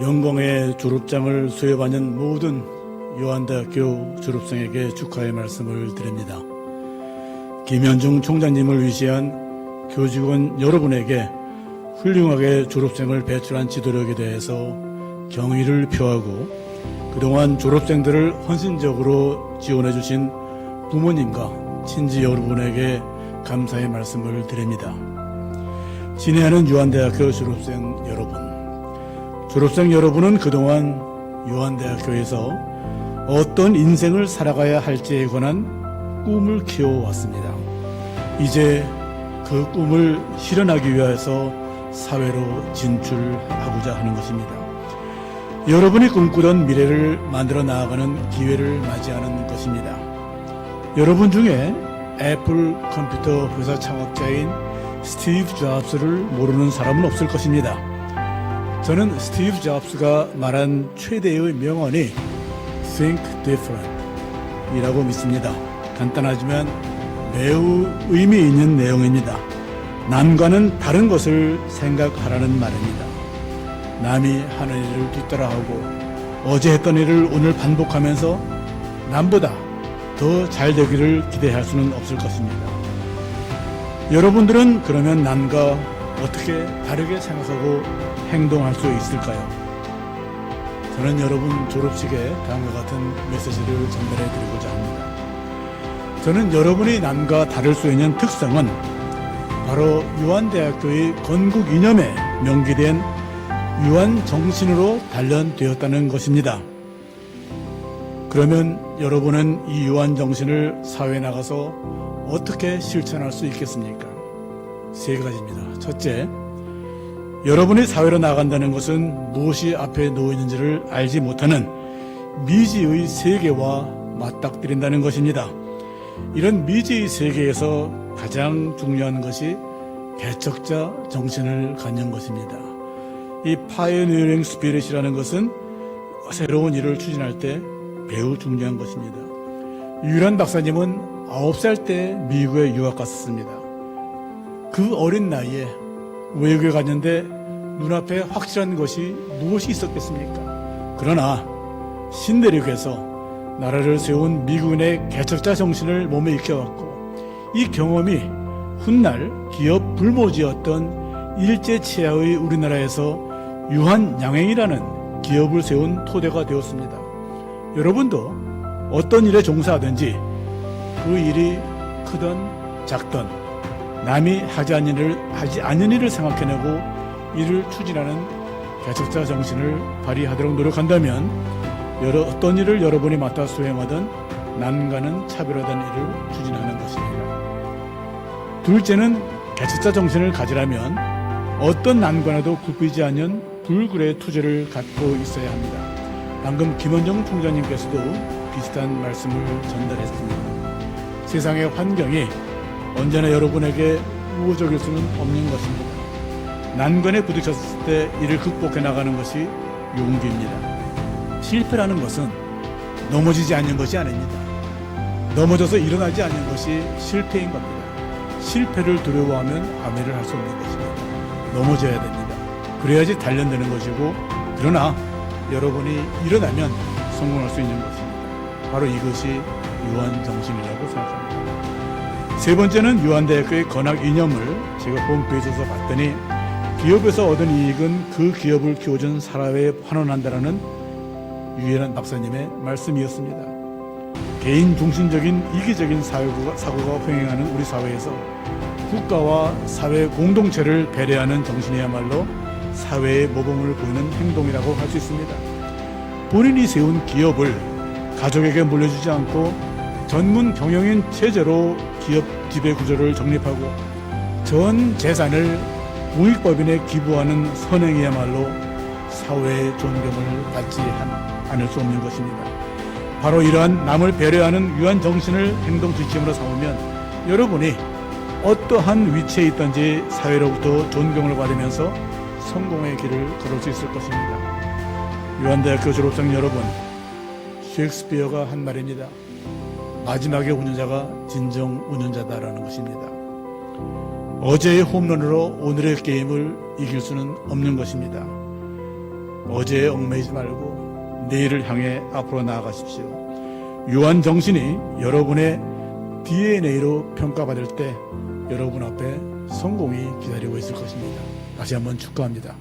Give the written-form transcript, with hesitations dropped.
영광의 졸업장을 수여받는 모든 요한대학교 졸업생에게 축하의 말씀을 드립니다. 김현중 총장님을 위시한 교직원 여러분에게 훌륭하게 졸업생을 배출한 지도력에 대해서 경의를 표하고 그동안 졸업생들을 헌신적으로 지원해 주신 부모님과 친지 여러분에게 감사의 말씀을 드립니다. 친애하는 요한대학교 졸업생 여러분, 졸업생 여러분은 그동안 요한대학교에서 어떤 인생을 살아가야 할지에 관한 꿈을 키워왔습니다. 이제 그 꿈을 실현하기 위해서 사회로 진출하고자 하는 것입니다. 여러분이 꿈꾸던 미래를 만들어 나아가는 기회를 맞이하는 것입니다. 여러분 중에 애플 컴퓨터 회사 창업자인 스티브 잡스를 모르는 사람은 없을 것입니다. 저는 스티브 잡스가 말한 최대의 명언이 Think Different 이라고 믿습니다. 간단하지만 매우 의미 있는 내용입니다. 남과는 다른 것을 생각하라는 말입니다. 남이 하는 일을 뒤따라하고 어제 했던 일을 오늘 반복하면서 남보다 더 잘 되기를 기대할 수는 없을 것입니다. 여러분들은 그러면 남과 어떻게 다르게 생각하고 행동할 수 있을까요? 저는 여러분 졸업식에 다음과 같은 메시지를 전달해 드리고자 합니다. 저는 여러분이 남과 다를 수 있는 특성은 바로 요한대학교의 건국 이념에 명기된 요한 정신으로 단련되었다는 것입니다. 그러면 여러분은 이 요한 정신을 사회에 나가서 어떻게 실천할 수 있겠습니까? 세 가지입니다. 첫째, 여러분이 사회로 나간다는 것은 무엇이 앞에 놓여 있는지를 알지 못하는 미지의 세계와 맞닥뜨린다는 것입니다. 이런 미지의 세계에서 가장 중요한 것이 개척자 정신을 갖는 것입니다. 이 파이어니어링 스피릿이라는 것은 새로운 일을 추진할 때 매우 중요한 것입니다. 유일한 박사님은 9살 때 미국에 유학 갔었습니다. 그 어린 나이에 외국에 갔는데 눈앞에 확실한 것이 무엇이 있었겠습니까? 그러나 신대륙에서 나라를 세운 미군의 개척자 정신을 몸에 익혀왔고 이 경험이 훗날 기업 불모지였던 일제치하의 우리나라에서 유한양행이라는 기업을 세운 토대가 되었습니다. 여러분도 어떤 일에 종사하든지 그 일이 크든 작든 남이 하지 않는 일을 생각해내고 이를 추진하는 개척자 정신을 발휘하도록 노력한다면 어떤 일을 여러분이 맡아 수행하든 남과는 차별화된 일을 추진하는 것입니다. 둘째는 개척자 정신을 가지려면 어떤 난관에도 굽히지 않는 불굴의 투지를 갖고 있어야 합니다. 방금 김원정 총장님께서도 비슷한 말씀을 전달했습니다. 세상의 환경이 언제나 여러분에게 우호적일 수는 없는 것입니다. 난관에 부딪혔을 때 이를 극복해 나가는 것이 용기입니다. 실패라는 것은 넘어지지 않는 것이 아닙니다. 넘어져서 일어나지 않는 것이 실패인 겁니다. 실패를 두려워하면 아무 일을 할 수 없는 것입니다. 넘어져야 됩니다. 그래야지 단련되는 것이고, 그러나 여러분이 일어나면 성공할 수 있는 것입니다. 바로 이것이 요한 정신이라고 생각합니다. 세 번째는 요한대학교의 건학 이념을 제가 홈페이지에서 봤더니 기업에서 얻은 이익은 그 기업을 키워준 사람에 환원한다라는 유일한 박사님의 말씀이었습니다. 개인 중심적인 이기적인 사고가 횡행하는 우리 사회에서 국가와 사회 공동체를 배려하는 정신이야말로 사회의 모범을 보이는 행동이라고 할 수 있습니다. 본인이 세운 기업을 가족에게 물려주지 않고 전문 경영인 체제로 기업 지배 구조를 정립하고 전 재산을 공익법인에 기부하는 선행이야말로 사회의 존경을 받지 않을 수 없는 것입니다. 바로 이러한 남을 배려하는 유한 정신을 행동 지침으로 삼으면 여러분이 어떠한 위치에 있든지 사회로부터 존경을 받으면서 성공의 길을 걸을 수 있을 것입니다. 요한대학교 졸업생 여러분, 셰익스피어가 한 말입니다. 마지막의 운전자가 진정 운전자다라는 것입니다. 어제의 홈런으로 오늘의 게임을 이길 수는 없는 것입니다. 어제에 얽매이지 말고 내일을 향해 앞으로 나아가십시오. 유한 정신이 여러분의 DNA로 평가받을 때 여러분 앞에 성공이 기다리고 있을 것입니다. 다시 한번 축하합니다.